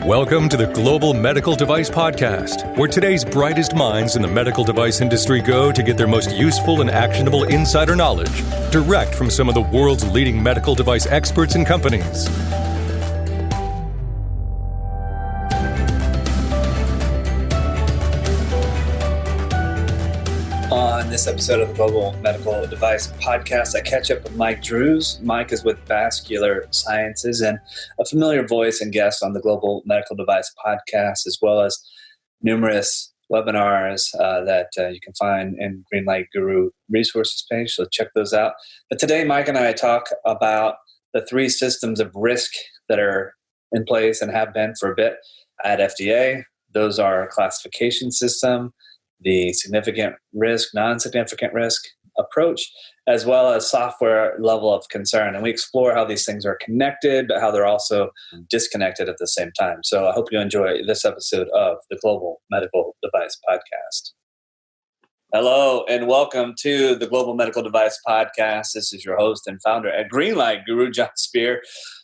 Welcome to the Global Medical Device Podcast, where today's brightest minds in the medical device industry go to get their most useful and actionable insider knowledge direct from some of the world's leading medical device experts and companies. On this episode of the Global Medical Device Podcast, I catch up with Mike Drues. Mike is with Vascular Sciences and a familiar voice and guest on the Global Medical Device Podcast, as well as numerous webinars that you can find in Greenlight Guru resources page, so check those out. But today, Mike and I talk about the three systems of risk that are in place and have been for a bit at FDA. Those are classification system, the significant risk, non-significant risk approach, as well as software level of concern. And we explore how these things are connected, but how they're also disconnected at the same time. So I hope you enjoy this episode of the Global Medical Device Podcast. Hello, and welcome to the Global Medical Device Podcast. This is your host and founder at Greenlight Guru, Jon Speer.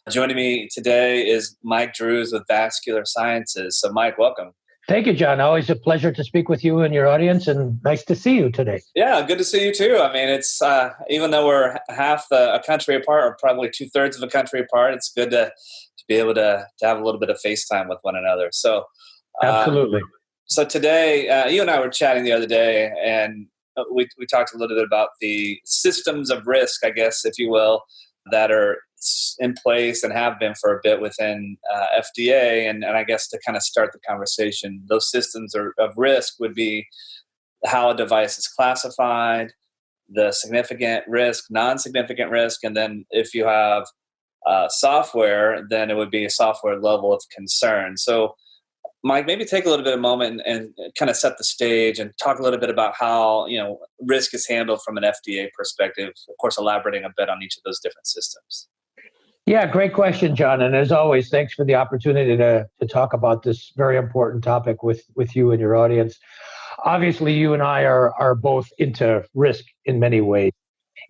Joining me today is Mike Drues with Vascular Sciences. So Mike, welcome. Thank you, John. Always a pleasure to speak with you and your audience, and nice to see you today. Yeah, good to see you too. I mean, it's even though we're half a country apart, or probably 2/3 of a country apart, it's good to be able to have a little bit of FaceTime with one another. So, absolutely. So today, you and I were chatting the other day, and we talked a little bit about the systems of risk, I guess, if you will, that are in place and have been for a bit within FDA. And I guess to kind of start the conversation, those systems of risk would be how a device is classified, the significant risk, non-significant risk, and then if you have software, then it would be a software level of concern. So Mike, maybe take a little bit of a moment and kind of set the stage and talk a little bit about how, risk is handled from an FDA perspective, of course, elaborating a bit on each of those different systems. Yeah, great question, John. And as always, thanks for the opportunity to talk about this very important topic with you and your audience. Obviously, you and I are both into risk in many ways.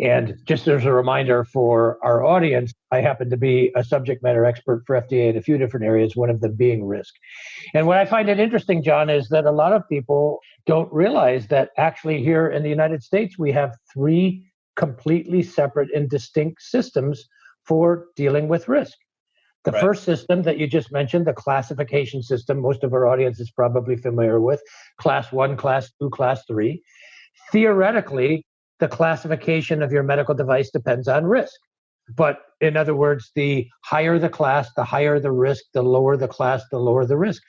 And just as a reminder for our audience, I happen to be a subject matter expert for FDA in a few different areas, one of them being risk. And what I find it interesting, John, is that a lot of people don't realize that actually here in the United States, we have three completely separate and distinct systems for dealing with risk. The Right. first system that you just mentioned, the classification system, most of our audience is probably familiar with, class 1, class 2, class 3. Theoretically, the classification of your medical device depends on risk. But in other words, the higher the class, the higher the risk, the lower the class, the lower the risk.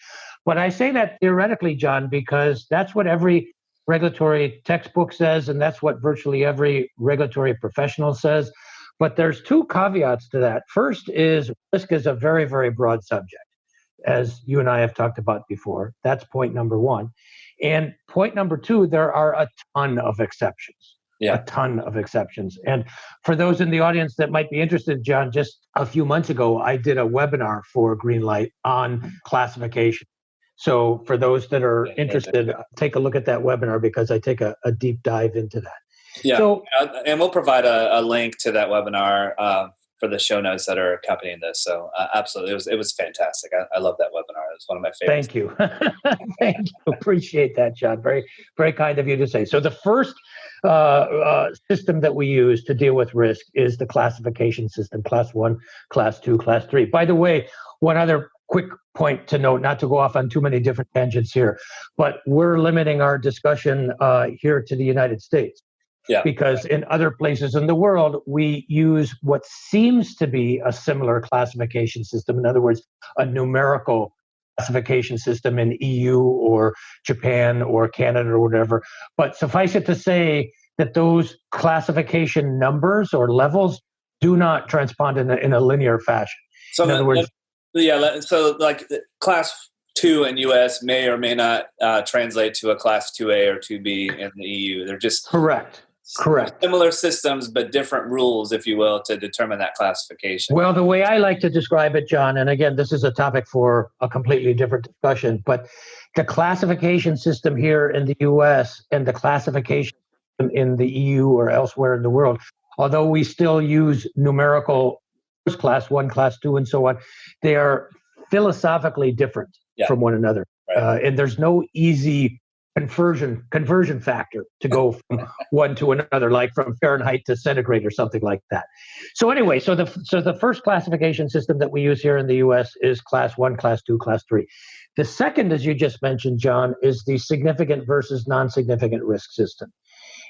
But I say that theoretically, John, because that's what every regulatory textbook says, and that's what virtually every regulatory professional says. But there's two caveats to that. First is risk is a very, very broad subject, as you and I have talked about before. That's point number one. And point number two, there are a ton of exceptions. Yeah. A ton of exceptions. And for those in the audience that might be interested, John, just a few months ago, I did a webinar for Greenlight on classification. So for those that are interested, take a look at that webinar because I take a deep dive into that. Yeah, so, and we'll provide a link to that webinar for the show notes that are accompanying this. So absolutely, it was fantastic. I love that webinar. It was one of my favorites. Thank you. Thank you. Appreciate that, John. Very, very kind of you to say. So the first system that we use to deal with risk is the classification system, class 1, class 2, class 3. By the way, one other quick point to note, not to go off on too many different tangents here, but we're limiting our discussion here to the United States. Yeah. Because in other places in the world, we use what seems to be a similar classification system. In other words, a numerical classification system in EU or Japan or Canada or whatever. But suffice it to say that those classification numbers or levels do not transpond in a linear fashion. So in other words, so like class 2 in US may or may not translate to a class 2A or 2B in the EU. They're just Correct. Similar systems, but different rules, if you will, to determine that classification. Well, the way I like to describe it, John, and again, this is a topic for a completely different discussion, but the classification system here in the US and the classification system in the EU or elsewhere in the world, although we still use numerical class 1, class 2, and so on, they are philosophically different from one another. Right. And there's no easy conversion factor to go from one to another, like from Fahrenheit to centigrade or something like that. So anyway, so the first classification system that we use here in the US is class 1, class 2, class 3. The second, as you just mentioned, John, is the significant versus non-significant risk system.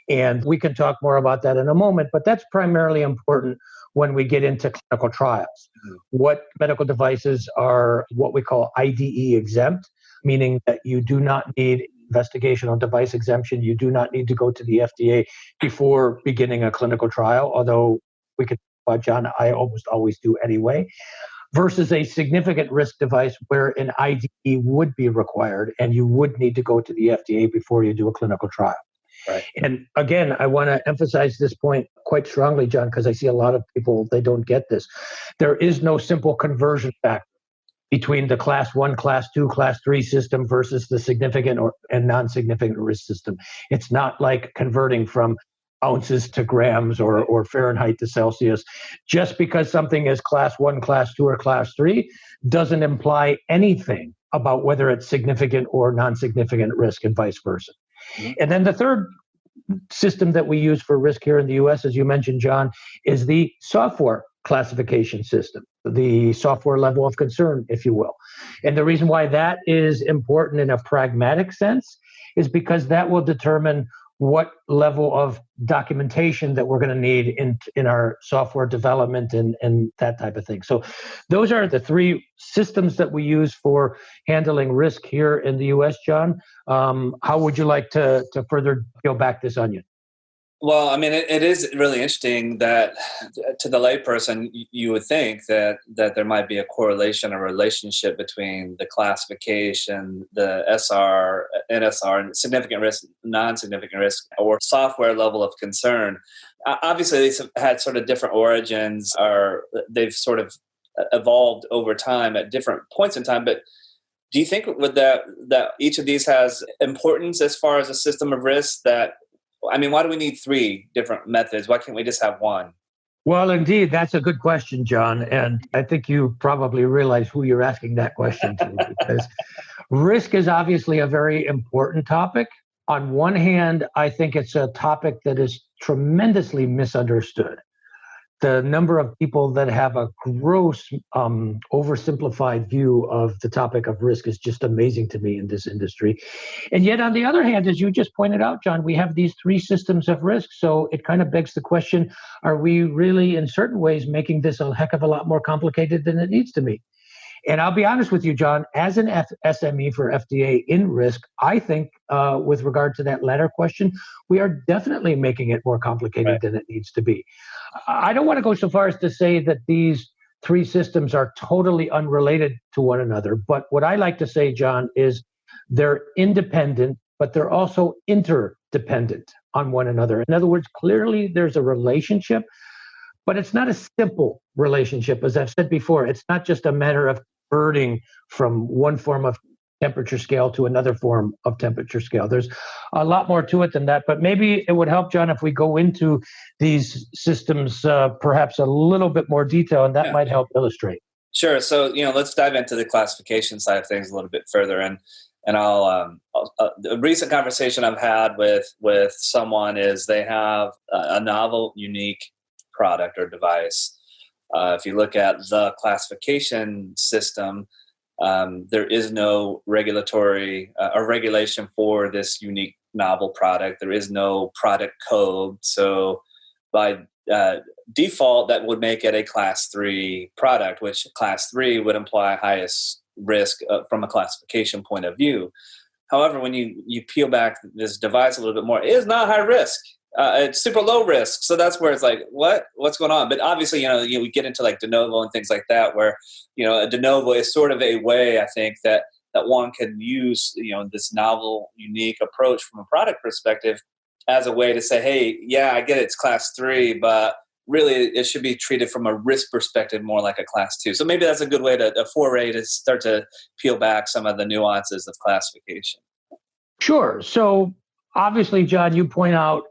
And we can talk more about that in a moment, but that's primarily important when we get into clinical trials. Mm-hmm. What medical devices are what we call IDE exempt, meaning that you do not need investigational device exemption. You do not need to go to the FDA before beginning a clinical trial, although we could, John, I almost always do anyway, versus a significant risk device where an IDE would be required and you would need to go to the FDA before you do a clinical trial. Right. And again, I want to emphasize this point quite strongly, John, because I see a lot of people, they don't get this. There is no simple conversion factor between the class 1, class 2, class 3 system versus the significant and non-significant risk system. It's not like converting from ounces to grams or Fahrenheit to Celsius. Just because something is class 1, class 2, or class 3 doesn't imply anything about whether it's significant or non-significant risk and vice versa. Mm-hmm. And then the third system that we use for risk here in the US, as you mentioned, John, is the software classification system, the software level of concern, if you will. And the reason why that is important in a pragmatic sense is because that will determine what level of documentation that we're going to need in our software development and that type of thing. So those are the three systems that we use for handling risk here in the US, John. How would you like to further peel back this onion? Well, I mean, it is really interesting that to the layperson, you would think that there might be a correlation or relationship between the classification, the SR, NSR, and significant risk, non-significant risk, or software level of concern. Obviously, these have had sort of different origins, or they've sort of evolved over time at different points in time. But do you think with that each of these has importance as far as a system of risk that, I mean, why do we need three different methods? Why can't we just have one? Well, indeed, that's a good question, John. And I think you probably realize who you're asking that question to, because risk is obviously a very important topic. On one hand, I think it's a topic that is tremendously misunderstood. The number of people that have a gross oversimplified view of the topic of risk is just amazing to me in this industry. And yet, on the other hand, as you just pointed out, John, we have these three systems of risk. So it kind of begs the question, are we really, in certain ways, making this a heck of a lot more complicated than it needs to be? And I'll be honest with you, John, as an SME for FDA in risk, I think with regard to that latter question, we are definitely making it more complicated than it needs to be. I don't want to go so far as to say that these three systems are totally unrelated to one another. But what I like to say, John, is they're independent, but they're also interdependent on one another. In other words, clearly there's a relationship, but it's not a simple relationship. As I've said before, it's not just a matter of converting from one form of temperature scale to another form of temperature scale. There's a lot more to it than that, but maybe it would help, John, if we go into these systems perhaps a little bit more detail, and that might help illustrate. Sure. So, let's dive into the classification side of things a little bit further. And I'll a recent conversation I've had with someone is they have a novel, unique product or device. If you look at the classification system, there is no regulatory or regulation for this unique novel product. There is no product code. So by default, that would make it a class 3 product, which class 3 would imply highest risk from a classification point of view. However, when you peel back this device a little bit more, it is not high risk. It's super low risk. So that's where it's like, what's going on? But obviously, we get into like de novo and things like that, where, a de novo is sort of a way, I think, that one can use, this novel, unique approach from a product perspective as a way to say, hey, yeah, I get it's class 3, but really it should be treated from a risk perspective more like a class 2. So maybe that's a good way a foray to start to peel back some of the nuances of classification. Sure. So obviously, John, you point out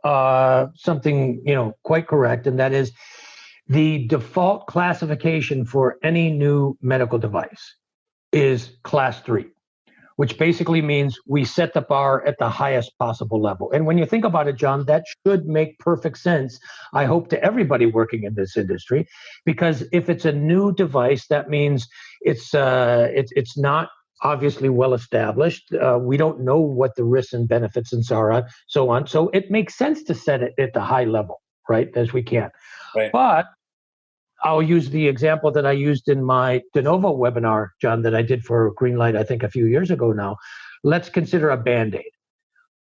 something, quite correct, and that is the default classification for any new medical device is class 3, which basically means we set the bar at the highest possible level. And when you think about it, Jon, that should make perfect sense, I hope, to everybody working in this industry, because if it's a new device, that means it's not obviously well established. We don't know what the risks and benefits and so on. So it makes sense to set it at the high level, right, as we can. Right. But I'll use the example that I used in my de novo webinar, Jon, that I did for Greenlight, I think a few years ago now. Let's consider a Band-Aid.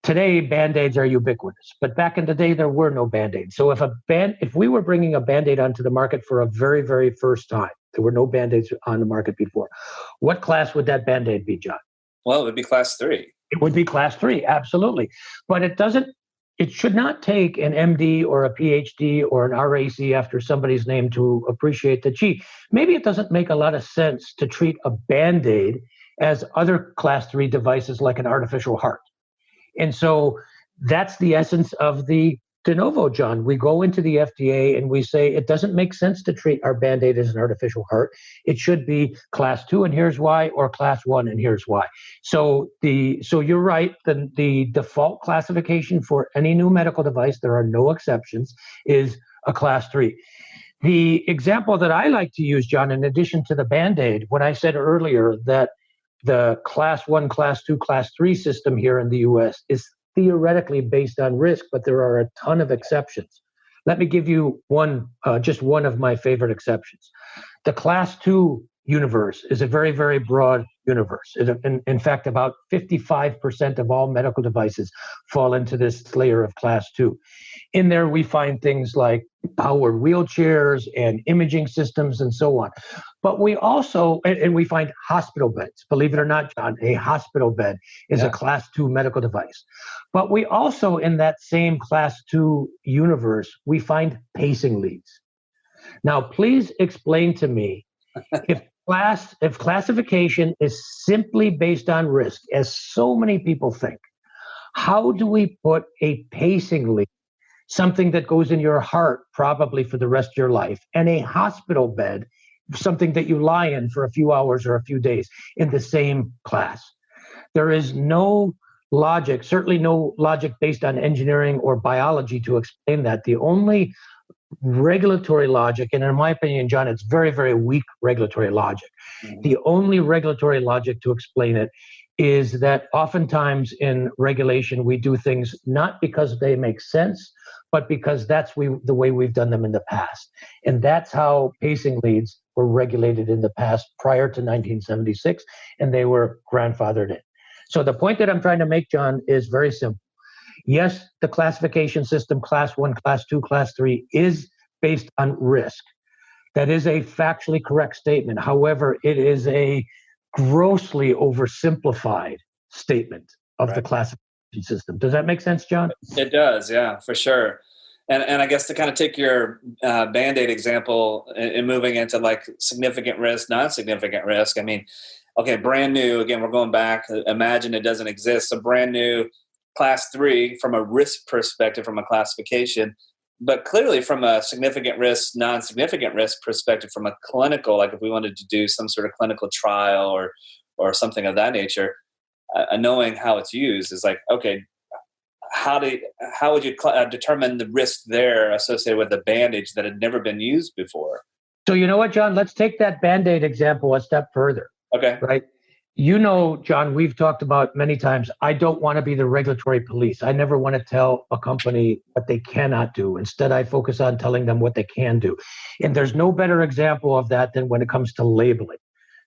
Today, Band-Aids are ubiquitous, but back in the day, there were no Band-Aids. So if we were bringing a Band-Aid onto the market for a very, very first time, there were no Band-Aids on the market before, what class would that Band-Aid be, Jon? Well, it would be class 3. It would be class 3, absolutely. But it should not take an MD or a PhD or an RAC after somebody's name to appreciate that, gee, maybe it doesn't make a lot of sense to treat a Band-Aid as other class 3 devices like an artificial heart. And so that's the essence of the de novo, Jon. We go into the FDA and we say it doesn't make sense to treat our Band-Aid as an artificial heart. It should be class 2 and here's why, or class 1 and here's why. So you're right. The default classification for any new medical device, there are no exceptions, is a class 3. The example that I like to use, Jon, in addition to the Band-Aid, when I said earlier that the class 1, class 2, class 3 system here in the US is theoretically based on risk, but there are a ton of exceptions. Let me give you just one of my favorite exceptions. The class 2 universe is a very, very broad universe. In fact, about 55% of all medical devices fall into this layer of class 2. In there, we find things like powered wheelchairs and imaging systems and so on. But we also, and we find hospital beds. Believe it or not, Jon, a hospital bed is a class 2 medical device. But we also, in that same class 2 universe, we find pacing leads. Now, please explain to me, if classification is simply based on risk, as so many people think, how do we put a pacing lead, something that goes in your heart probably for the rest of your life, and a hospital bed, something that you lie in for a few hours or a few days, in the same class? There is no logic, certainly no logic based on engineering or biology to explain that. The only regulatory logic, and in my opinion, Jon, it's very, very weak regulatory logic. Mm-hmm. The only regulatory logic to explain it is that oftentimes in regulation, we do things not because they make sense, but because that's the way we've done them in the past. And that's how pacing leads were regulated in the past prior to 1976, and they were grandfathered in. So the point that I'm trying to make, Jon, is very simple. Yes, the classification system, class 1, class 2, class 3, is based on risk. That is a factually correct statement. However, it is a grossly oversimplified statement of the classification system. Does that make sense, Jon? It does, yeah, for sure. And I guess to kind of take your Band-Aid example and moving into like significant risk, non-significant risk, I mean, okay, brand new, again, we're going back, imagine it doesn't exist. So brand new, class 3 from a risk perspective, from a classification, but clearly from a significant risk, non-significant risk perspective, from a clinical, like if we wanted to do some sort of clinical trial or something of that nature, knowing how it's used is like, okay, how would you determine the risk there associated with a bandage that had never been used before? So you know what, Jon, let's take that Band-Aid example a step further. Okay. Right. You know, Jon, we've talked about many times, I don't want to be the regulatory police. I never want to tell a company what they cannot do. Instead, I focus on telling them what they can do. And there's no better example of that than when it comes to labeling.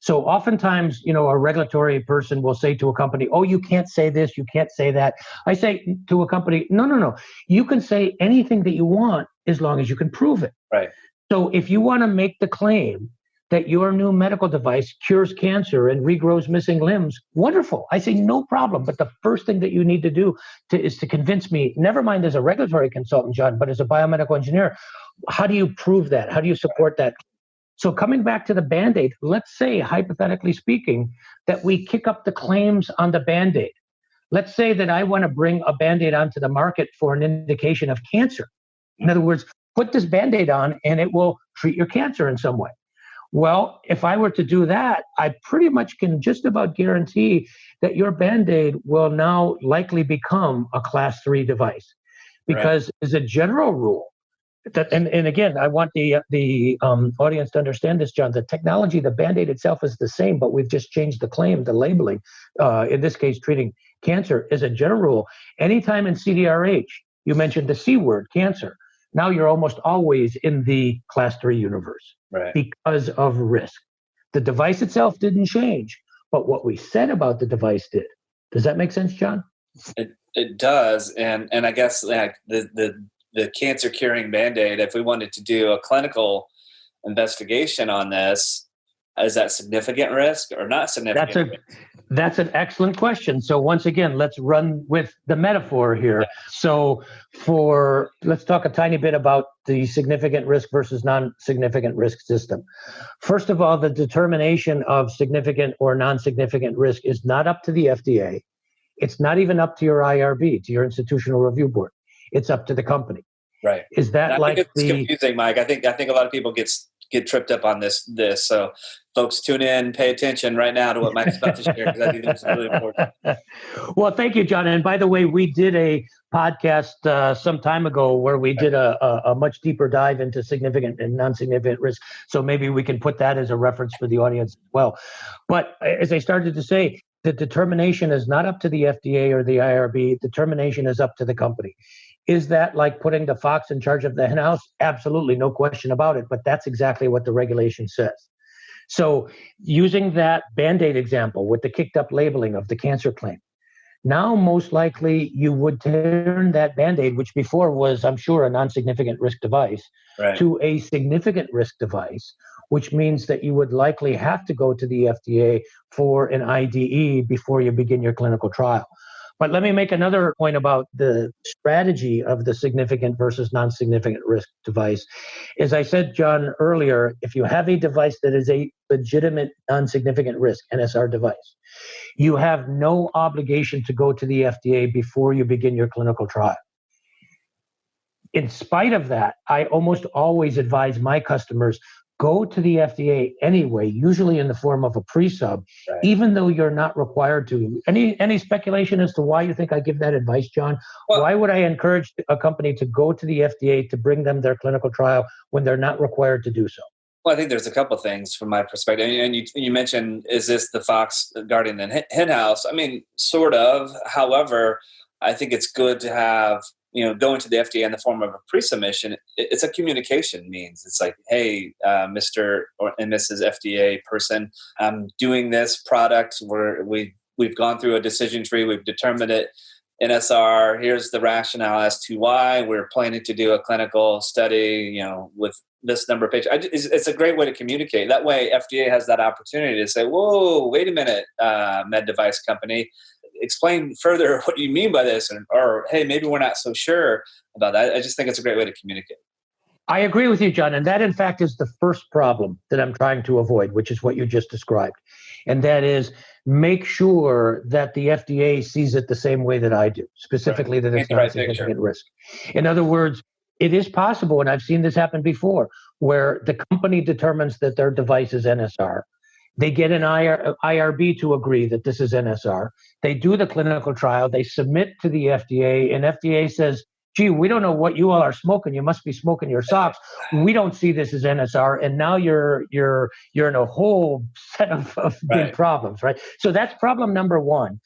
So oftentimes, you know, a regulatory person will say to a company, oh, you can't say this, you can't say that. I say to a company, no. You can say anything that you want as long as you can prove it. Right. So if you want to make the claim that your new medical device cures cancer and regrows missing limbs, wonderful. I say no problem. But the first thing that you need to do is to convince me, never mind as a regulatory consultant, Jon, but as a biomedical engineer, how do you prove that? How do you support that? So coming back to the Band-Aid, let's say, hypothetically speaking, that we kick up the claims on the Band-Aid. Let's say that I want to bring a Band-Aid onto the market for an indication of cancer. In other words, put this Band-Aid on and it will treat your cancer in some way. Well, if I were to do that, I pretty much can just about guarantee that your Band-Aid will now likely become a class 3 device. Because as a general rule, and again, I want the audience to understand this, John. The technology, the Band-Aid itself is the same, but we've just changed the claim, the labeling. In this case, treating cancer. As a general rule, anytime in CDRH, you mentioned the C word, cancer. Now you're almost always in the class 3 universe because of risk. The device itself didn't change, but what we said about the device did. Does that make sense, John? It does, and I guess like the cancer curing Band-Aid, if we wanted to do a clinical investigation on this, is that significant risk or not significant risk? That's an excellent question. So once again, let's run with the metaphor here. Yeah. So let's talk a tiny bit about the significant risk versus non-significant risk system. First of all, the determination of significant or non-significant risk is not up to the FDA. It's not even up to your IRB, to your institutional review board. It's up to the company. Right. Is that I think it's confusing, Mike? I think a lot of people get tripped up on this. So folks, tune in, pay attention right now to what Mike's about to share, because I think this is really important. Well, thank you, John. And by the way, we did a podcast some time ago where we did a much deeper dive into significant and non-significant risk. So maybe we can put that as a reference for the audience as well. But as I started to say, the determination is not up to the FDA or the IRB. Determination is up to the company. Is that like putting the fox in charge of the henhouse? Absolutely, no question about it. But that's exactly what the regulation says. So using that Band-Aid example with the kicked up labeling of the cancer claim, now most likely you would turn that Band-Aid, which before was, I'm sure, a non-significant risk device, to a significant risk device, which means that you would likely have to go to the FDA for an IDE before you begin your clinical trial. But let me make another point about the strategy of the significant versus non-significant risk device. As I said, John, earlier, if you have a device that is a legitimate non-significant risk, NSR device, you have no obligation to go to the FDA before you begin your clinical trial. In spite of that, I almost always advise my customers, go to the FDA anyway, usually in the form of a pre-sub, even though you're not required to. Any speculation as to why you think I give that advice, John? Well, why would I encourage a company to go to the FDA to bring them their clinical trial when they're not required to do so? Well, I think there's a couple of things from my perspective. And you mentioned, is this the fox guarding the henhouse? I mean, sort of. However, I think it's good to have, going to the FDA in the form of a pre-submission. It's a communication means. It's like, hey, Mr. and Mrs. FDA person, I'm doing this product where we've gone through a decision tree. We've determined it NSR. Here's the rationale as to why we're planning to do a clinical study, with this number of patients. It's a great way to communicate. That way, FDA has that opportunity to say, whoa, wait a minute, med device company, explain further what you mean by this, or hey, maybe we're not so sure about that. I just think it's a great way to communicate. I agree with you, John. And that, in fact, is the first problem that I'm trying to avoid, which is what you just described. And that is make sure that the FDA sees it the same way that I do, specifically that it's not a significant risk. In other words, it is possible, and I've seen this happen before, where the company determines that their device is NSR. They get an IRB to agree that this is NSR. They do the clinical trial. They submit to the FDA, and FDA says, gee, we don't know what you all are smoking. You must be smoking your socks. We don't see this as NSR. And now you're in a whole set of big problems, right? So that's problem number one.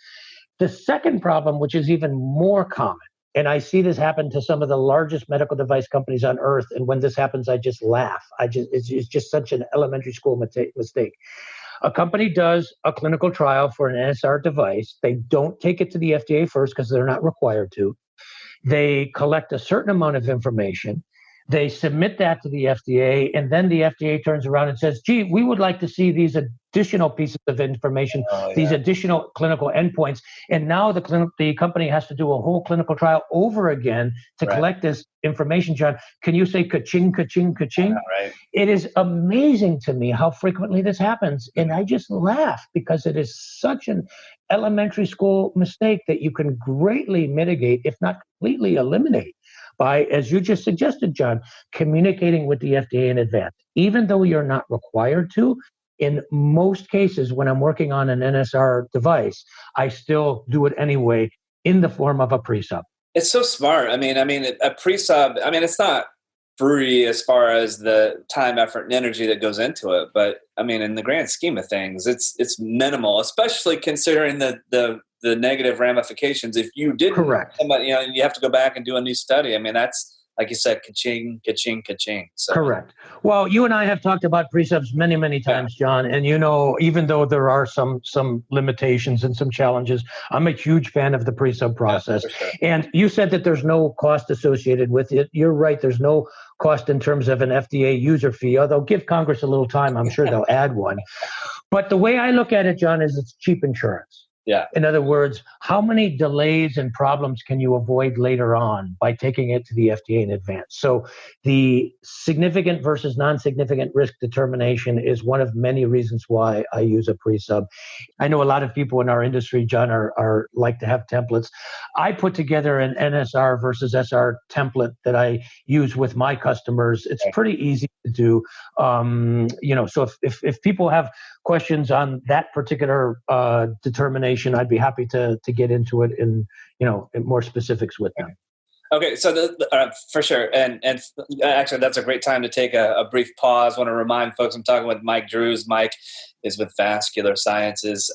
The second problem, which is even more common, and I see this happen to some of the largest medical device companies on earth. And when this happens, I just laugh. It's just such an elementary school mistake. A company does a clinical trial for an NSR device. They don't take it to the FDA first because they're not required to. They collect a certain amount of information. They submit that to the FDA, and then the FDA turns around and says, gee, we would like to see these additional pieces of information, these additional clinical endpoints. And now the company has to do a whole clinical trial over again to collect this information. John, can you say ka-ching, ka-ching, ka-ching? It is amazing to me how frequently this happens. And I just laugh because it is such an elementary school mistake that you can greatly mitigate, if not completely eliminate, by, as you just suggested, John, communicating with the FDA in advance. Even though you're not required to, in most cases, when I'm working on an NSR device, I still do it anyway in the form of a pre-sub. It's so smart. I mean, a pre-sub, it's not free as far as the time, effort, and energy that goes into it. But in the grand scheme of things, it's minimal, especially considering the negative ramifications. If you didn't, correct, you have to go back and do a new study. That's, like you said, ka-ching, ka-ching, ka-ching. So. Correct. Well, you and I have talked about pre-subs many, many times, John. And even though there are some limitations and some challenges, I'm a huge fan of the pre-sub process. Yeah, for sure. And you said that there's no cost associated with it. You're right. There's no cost in terms of an FDA user fee, although give Congress a little time. I'm sure they'll add one. But the way I look at it, John, is it's cheap insurance. Yeah. In other words, how many delays and problems can you avoid later on by taking it to the FDA in advance? So the significant versus non-significant risk determination is one of many reasons why I use a pre-sub. I know a lot of people in our industry, John, are like to have templates. I put together an NSR versus SR template that I use with my customers. It's pretty easy to do. So if people have questions on that particular determination, I'd be happy to get into it in more specifics with them. Okay, so for sure, and actually, that's a great time to take a brief pause. I want to remind folks I'm talking with Mike Drues. Mike is with Vascular Sciences.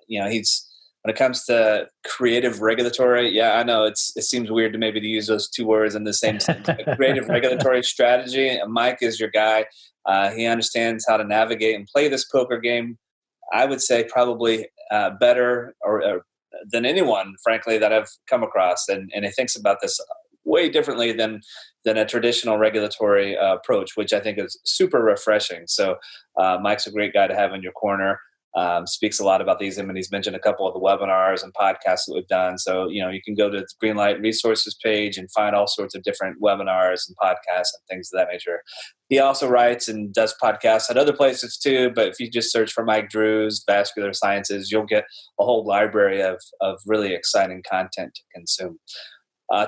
He's when it comes to creative regulatory. Yeah, I know it seems weird to maybe to use those two words in the same sentence. But creative regulatory strategy. Mike is your guy. He understands how to navigate and play this poker game. I would say probably better or than anyone, frankly, that I've come across. And he thinks about this way differently than a traditional regulatory approach, which I think is super refreshing. So Mike's a great guy to have in your corner. Speaks a lot about these, and he's mentioned a couple of the webinars and podcasts that we've done. So, you can go to the Greenlight resources page and find all sorts of different webinars and podcasts and things of that nature. He also writes and does podcasts at other places too, but if you just search for Mike Drues, Vascular Sciences, you'll get a whole library of really exciting content to consume.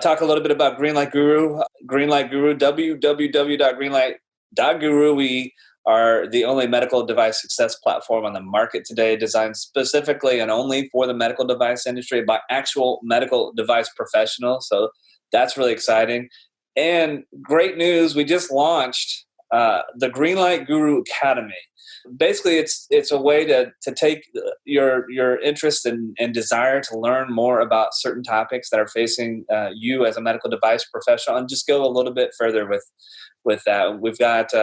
Talk a little bit about Greenlight Guru. Greenlight Guru, www.greenlight.guru. We are the only medical device success platform on the market today, designed specifically and only for the medical device industry by actual medical device professionals. So that's really exciting. And great news, we just launched the Greenlight Guru Academy. Basically, it's a way to take your interest and desire to learn more about certain topics that are facing you as a medical device professional, and just go a little bit further with that. We've got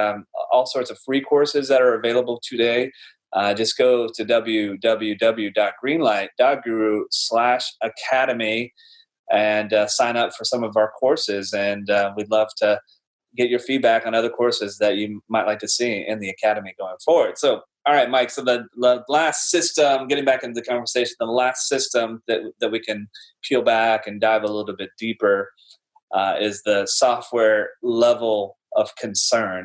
all sorts of free courses that are available today. Just go to www.greenlight.guru/academy and sign up for some of our courses. And we'd love to get your feedback on other courses that you might like to see in the Academy going forward. So, all right, Mike, so the last system, getting back into the conversation, the last system that we can peel back and dive a little bit deeper is the software level of concern.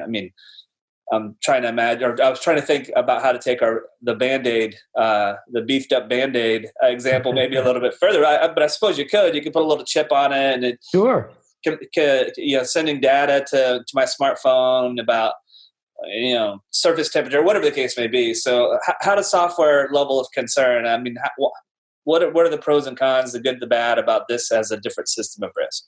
I'm trying to imagine, or I was trying to think about how to take the Band-Aid, the beefed up Band-Aid example maybe a little bit further. But I suppose you could put a little chip on it, and it sure. Sending data to my smartphone about surface temperature, whatever the case may be. So how does software level of concern? What are the pros and cons, the good, the bad about this as a different system of risk?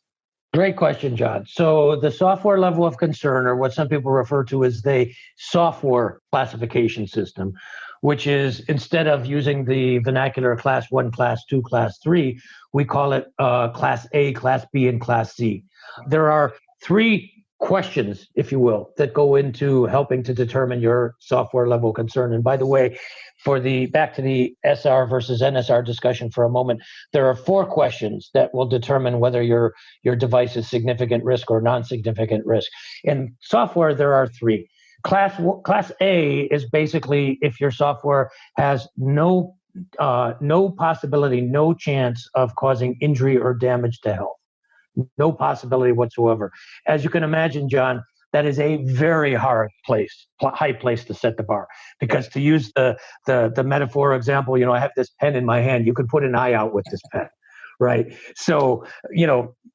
Great question, John. So the software level of concern, or what some people refer to as the software classification system, which is, instead of using the vernacular class 1, class 2, class 3, we call it class A, class B, and class C. There are 3 questions, if you will, that go into helping to determine your software level concern. And by the way, back to the SR versus NSR discussion for a moment, there are 4 questions that will determine whether your device is significant risk or non-significant risk. In software, there are 3. Class A is basically if your software has no possibility, no chance of causing injury or damage to health. No possibility whatsoever. As you can imagine, John, that is a very high place to set the bar. Because to use the metaphor example, I have this pen in my hand. You could put an eye out with this pen, right? So,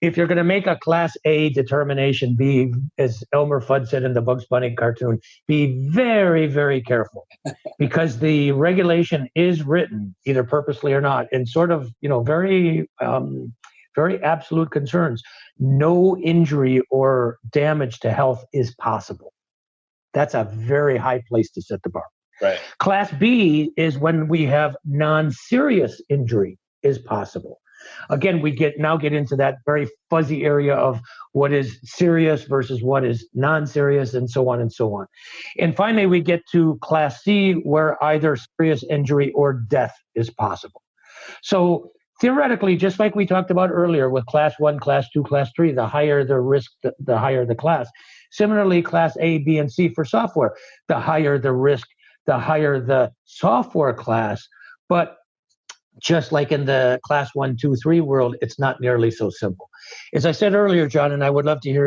if you're going to make a Class A determination, be, as Elmer Fudd said in the Bugs Bunny cartoon, be very, very careful, because the regulation is written, either purposely or not, in sort of, very, very absolute concerns. No injury or damage to health is possible. That's a very high place to set the bar. Right. Class B is when we have non-serious injury is possible. Again, we now get into that very fuzzy area of what is serious versus what is non-serious, and so on and so on. And finally, we get to Class C, where either serious injury or death is possible. So theoretically, just like we talked about earlier with Class 1, Class 2, Class 3, the higher the risk, the higher the class. Similarly, Class A, B, and C for software, the higher the risk, the higher the software class. But just like in the Class 1, 2, 3 world, it's not nearly so simple. As I said earlier, John, and I would love to hear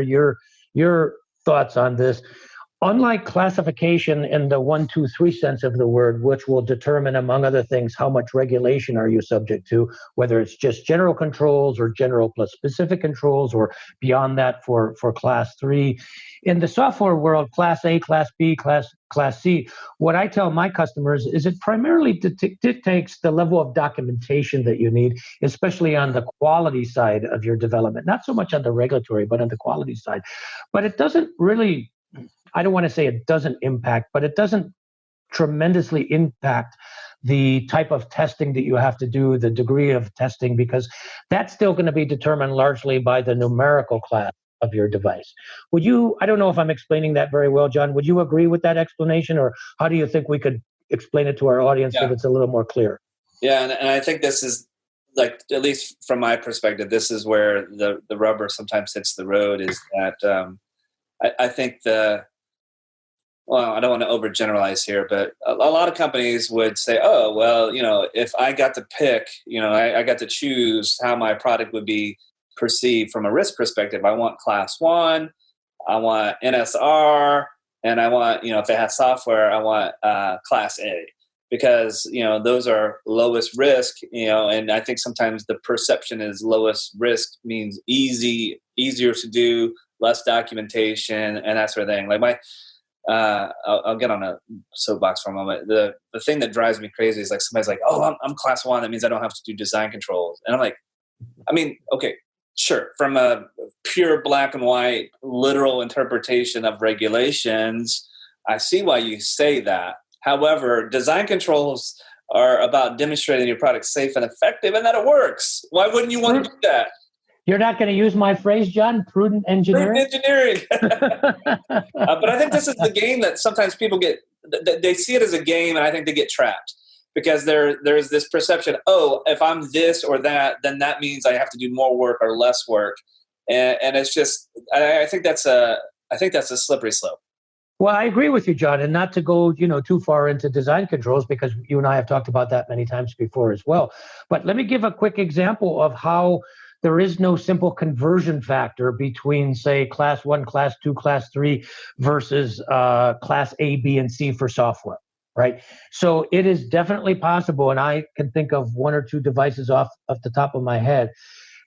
your thoughts on this, unlike classification in the 1, 2, 3 sense of the word, which will determine, among other things, how much regulation are you subject to, whether it's just general controls or general plus specific controls, or beyond that for Class 3. In the software world, Class A, Class B, Class C, what I tell my customers is it primarily dictates the level of documentation that you need, especially on the quality side of your development. Not so much on the regulatory, but on the quality side. But it doesn't really, I don't want to say it doesn't impact, but it doesn't tremendously impact the type of testing that you have to do, the degree of testing, because that's still going to be determined largely by the numerical class of your device. Would you, I don't know if I'm explaining that very well, John, would you agree with that explanation, or how do you think we could explain it to our audience so that it's a little more clear? Yeah, and I think this is, like, at least from my perspective, this is where the rubber sometimes hits the road, is that I think well, I don't want to overgeneralize here, but a lot of companies would say, oh, well, if I got to pick, I got to choose how my product would be perceived from a risk perspective. I want Class 1, I want NSR, and I want, if it has software, I want Class A, because, those are lowest risk, and I think sometimes the perception is lowest risk means easier to do, less documentation, and that sort of thing. Like I'll get on a soapbox for a moment. The thing that drives me crazy is, like, somebody's like, oh, I'm Class 1. That means I don't have to do design controls. And I'm like, okay, sure. From a pure black and white literal interpretation of regulations, I see why you say that. However, design controls are about demonstrating your product safe and effective and that it works. Why wouldn't you want to do that? You're not going to use my phrase, John? Prudent engineering? Prudent engineering. But I think this is the game that sometimes people they see it as a game, and I think they get trapped. Because there's this perception, oh, if I'm this or that, then that means I have to do more work or less work. And it's just, I think that's a slippery slope. Well, I agree with you, John, and not to go, too far into design controls, because you and I have talked about that many times before as well. But let me give a quick example of how there is no simple conversion factor between, say, Class 1, Class 2, Class 3 versus Class A, B, and C for software, right? So it is definitely possible, and I can think of one or two devices off the top of my head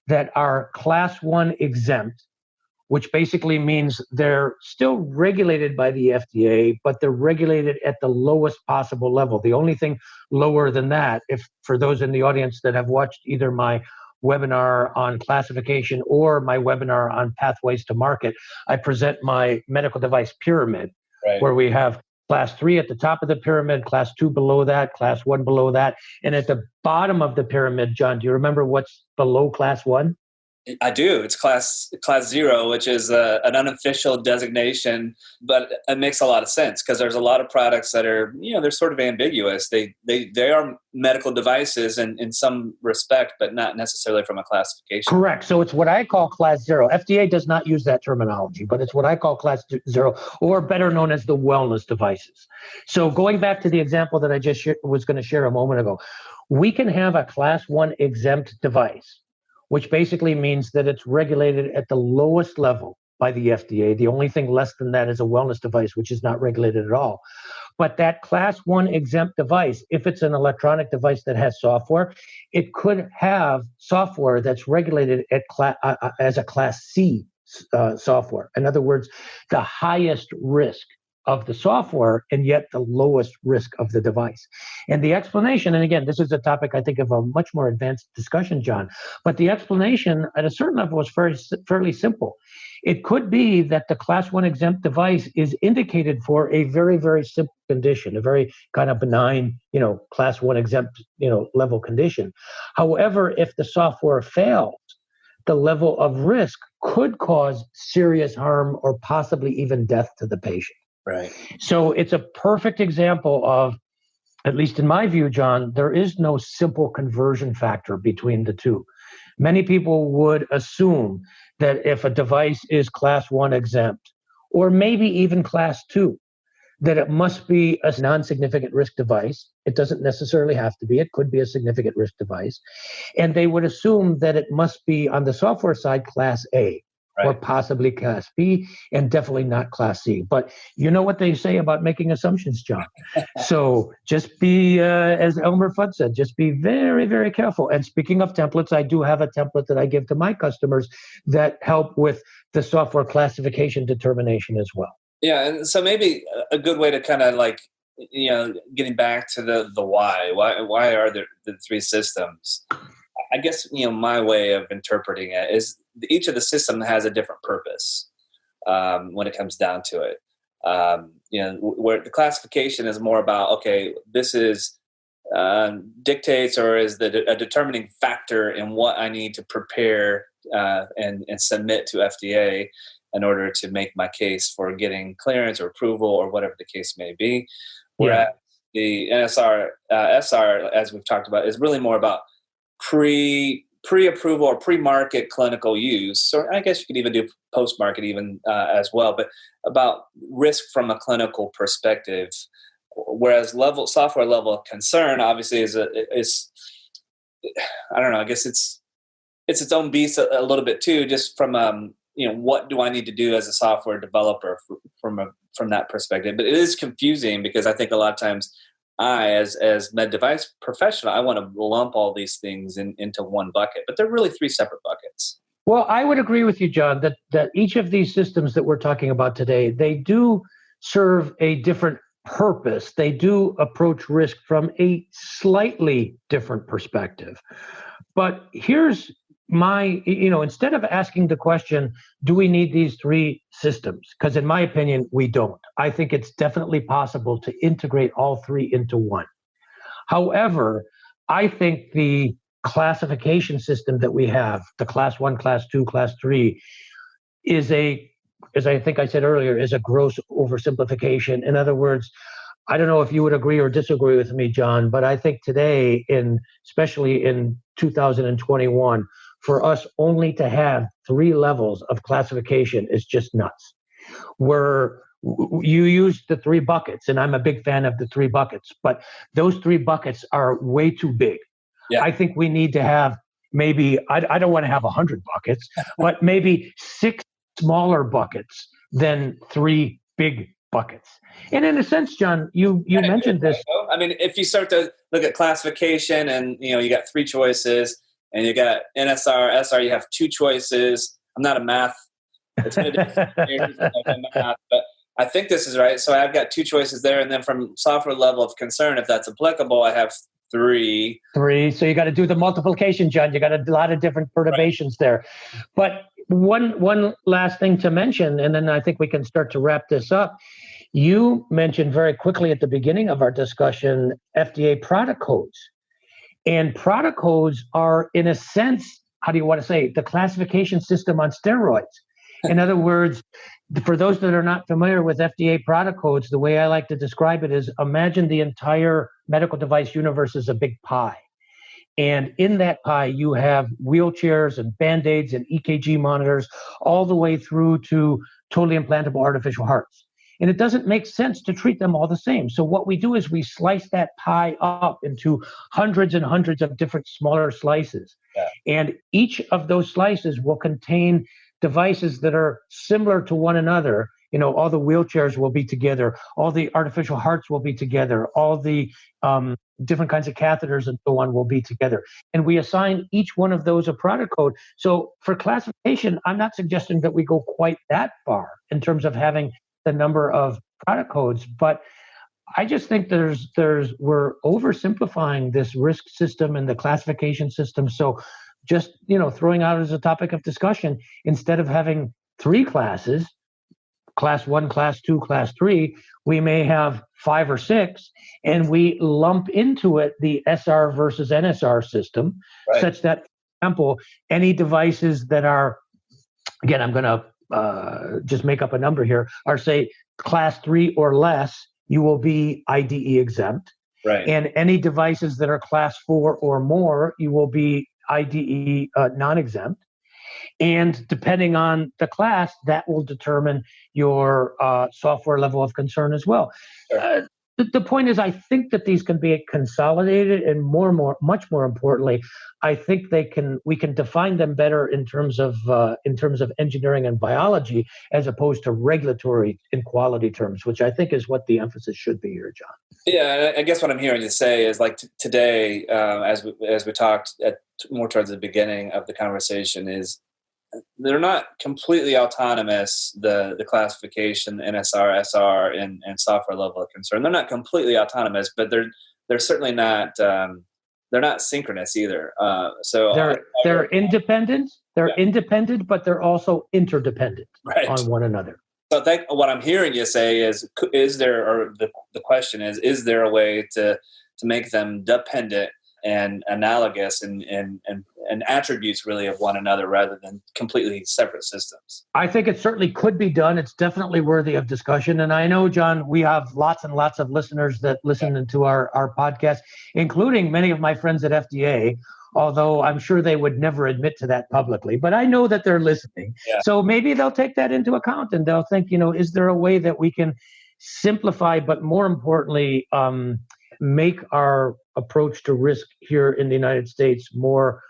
that are Class 1 exempt, which basically means they're still regulated by the FDA, but they're regulated at the lowest possible level. The only thing lower than that, if for those in the audience that have watched either my webinar on classification or my webinar on pathways to market, I present my medical device pyramid, right, where we have Class 3 at the top of the pyramid, Class 2 below that, Class 1 below that. And at the bottom of the pyramid, John, do you remember what's below Class 1? I do. It's class 0, which is an unofficial designation, but it makes a lot of sense because there's a lot of products that are, they're sort of ambiguous. They are medical devices in some respect, but not necessarily from a classification. Correct. So it's what I call Class 0. FDA does not use that terminology, but it's what I call Class 0, or better known as the wellness devices. So going back to the example that I just was going to share a moment ago, we can have a Class 1 exempt device, which basically means that it's regulated at the lowest level by the FDA. The only thing less than that is a wellness device, which is not regulated at all. But that class 1 exempt device, if it's an electronic device that has software, it could have software that's regulated at as a class C software. In other words, the highest risk of the software and yet the lowest risk of the device. And the explanation, and again, this is a topic I think of a much more advanced discussion, John, but the explanation at a certain level was fairly simple. It could be that the class 1 exempt device is indicated for a very, very simple condition, a very kind of benign, class 1 exempt, level condition. However, if the software fails, the level of risk could cause serious harm or possibly even death to the patient. Right. So it's a perfect example of, at least in my view, John, there is no simple conversion factor between the two. Many people would assume that if a device is class 1 exempt, or maybe even class 2, that it must be a non-significant risk device. It doesn't necessarily have to be. It could be a significant risk device. And they would assume that it must be on the software side class A. Right. Or possibly class B, and definitely not class C. But you know what they say about making assumptions, John. So just be, as Elmer Fudd said, just be very, very careful. And speaking of templates, I do have a template that I give to my customers that help with the software classification determination as well. Yeah, and so maybe a good way to kind of getting back to the why are there the three systems? I guess, my way of interpreting it is each of the system has a different purpose when it comes down to it. Where the classification is more about, okay, this is dictates or is a determining factor in what I need to prepare and submit to FDA in order to make my case for getting clearance or approval or whatever the case may be. Whereas the NSR, SR, as we've talked about, is really more about pre-approval or pre-market clinical use, or I guess you could even do post-market even as well, but about risk from a clinical perspective. Whereas software level of concern obviously is I don't know, I guess it's its own beast a little bit too, just from what do I need to do as a software developer from that perspective. But it is confusing because I think a lot of times I, as med device professional, I want to lump all these things into one bucket, but they're really three separate buckets. Well, I would agree with you, John, that each of these systems that we're talking about today, they do serve a different purpose. They do approach risk from a slightly different perspective. But here's my, instead of asking the question, do we need these three systems? Because in my opinion, we don't. I think it's definitely possible to integrate all three into one. However, I think the classification system that we have, the class 1, class 2, class 3, is as I think I said earlier, is a gross oversimplification. In other words, I don't know if you would agree or disagree with me, John, but I think today, especially in 2021, for us only to have three levels of classification is just nuts. Where you use the three buckets, and I'm a big fan of the three buckets, but those three buckets are way too big. Yeah. I think we need to have maybe, I don't want to have 100 buckets, but maybe 6 smaller buckets than 3 big buckets. And in a sense, John, you mentioned this. I mean, if you start to look at classification and, you got 3 choices and you got NSR, SR, you have 2 choices. I'm not a math. It's been math, but I think this is right. So I've got 2 choices there. And then from software level of concern, if that's applicable, I have 3. So you got to do the multiplication, John. You got a lot of different perturbations there. But one last thing to mention, and then I think we can start to wrap this up. You mentioned very quickly at the beginning of our discussion, FDA product codes. And product codes are, in a sense, how do you want to say, the classification system on steroids. In other words, for those that are not familiar with FDA product codes, the way I like to describe it is imagine the entire medical device universe is a big pie. And in that pie, you have wheelchairs and Band-Aids and EKG monitors all the way through to totally implantable artificial hearts. And it doesn't make sense to treat them all the same. So what we do is we slice that pie up into hundreds and hundreds of different smaller slices. Yeah. And each of those slices will contain devices that are similar to one another all the wheelchairs will be together, all the artificial hearts will be together, all the different kinds of catheters and so on will be together. And we assign each one of those a product code. So for classification, I'm not suggesting that we go quite that far in terms of having the number of product codes, but I just think we're oversimplifying this risk system and the classification system. So just, throwing out as a topic of discussion, instead of having 3 classes, class 1, class 2, class 3, we may have 5 or 6, and we lump into it the SR versus NSR system, right, such that, for example, any devices that are, again, I'm going to just make up a number here, are say class 3 or less, you will be IDE exempt. Right. And any devices that are class 4 or more, you will be IDE non-exempt. And depending on the class, that will determine your software level of concern as well. Sure. The point is, I think that these can be consolidated, and much more importantly, I think we can define them better in terms of engineering and biology, as opposed to regulatory and quality terms, which I think is what the emphasis should be here, John. Yeah, I guess what I'm hearing you say is, like, today, as we talked more towards the beginning of the conversation, is they're not completely autonomous, the classification, NSR, SR, and software level of concern. They're not completely autonomous, but they're certainly not they're not synchronous either. So they're independent. They're independent, but they're also interdependent, right, on one another. So what I'm hearing you say is there, or the question is there a way to make them dependent and analogous and attributes really of one another, rather than completely separate systems? I think it certainly could be done. It's definitely worthy of discussion. And I know, John, we have lots and lots of listeners that listen to our podcast, including many of my friends at FDA, although I'm sure they would never admit to that publicly. But I know that they're listening. Yeah. So maybe they'll take that into account, and they'll think, is there a way that we can simplify, but more importantly, make our approach to risk here in the United States more,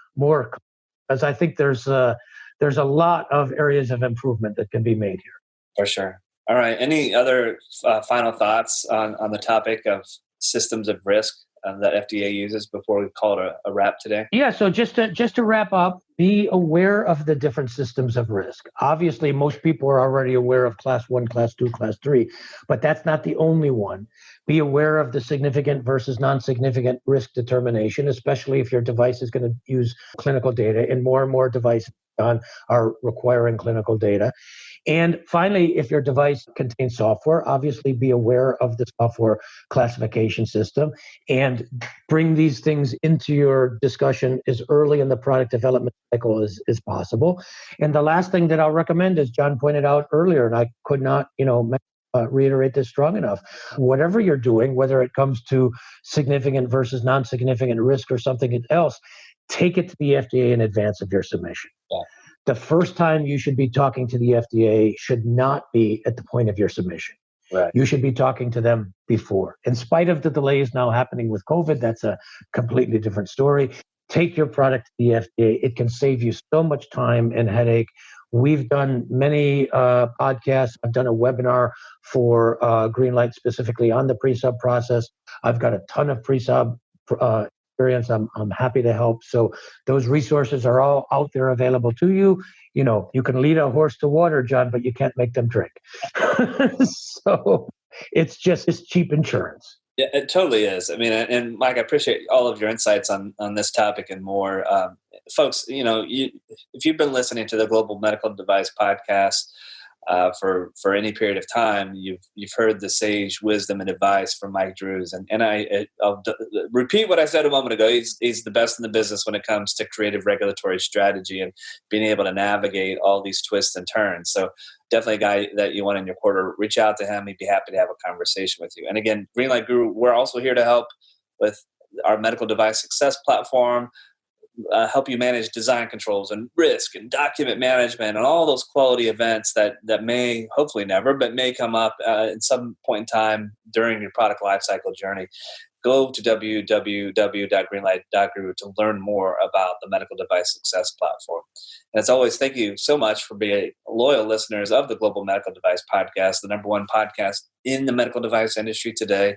as I think there's a lot of areas of improvement that can be made here. For sure. All right. Any other final thoughts on the topic of systems of risk that FDA uses before we call it a wrap today? Yeah. So just to wrap up, be aware of the different systems of risk. Obviously, most people are already aware of class 1, class 2, class 3, but that's not the only one. Be aware of the significant versus non-significant risk determination, especially if your device is going to use clinical data, and more devices are requiring clinical data. And finally, if your device contains software, obviously be aware of the software classification system and bring these things into your discussion as early in the product development cycle as possible. And the last thing that I'll recommend, as John pointed out earlier, and I could not, reiterate this strong enough, whatever you're doing, whether it comes to significant versus non-significant risk or something else, take it to the FDA in advance of your submission. Yeah. The first time you should be talking to the FDA should not be at the point of your submission. Right. You should be talking to them before. In spite of the delays now happening with COVID, that's a completely different story. Take your product to the FDA. It can save you so much time and headache. We've done many podcasts. I've done a webinar for Greenlight specifically on the pre-sub process. I've got a ton of pre-sub experience. I'm happy to help. So those resources are all out there available to you. You can lead a horse to water, John, but you can't make them drink. So it's cheap insurance. Yeah, it totally is. I mean, and Mike, I appreciate all of your insights on this topic and more. Folks, if you've been listening to the Global Medical Device Podcast for any period of time, you've heard the sage wisdom and advice from Mike Drues, and I'll repeat what I said a moment ago. He's the best in the business when it comes to creative regulatory strategy and being able to navigate all these twists and turns. So definitely a guy that you want in your corner. Reach out to him. He'd be happy to have a conversation with you. And again, Greenlight Guru, we're also here to help with our medical device success platform, help you manage design controls and risk and document management and all those quality events that may, hopefully never, but may come up at some point in time during your product lifecycle journey. Go to www.greenlight.group to learn more about the Medical Device Success Platform. And as always, thank you so much for being loyal listeners of the Global Medical Device Podcast, the number one podcast in the medical device industry today.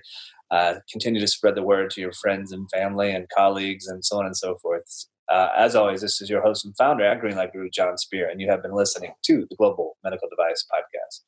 Continue to spread the word to your friends and family and colleagues and so on and so forth. As always, this is your host and founder at Greenlight Group, Jon Speer, and you have been listening to the Global Medical Device Podcast.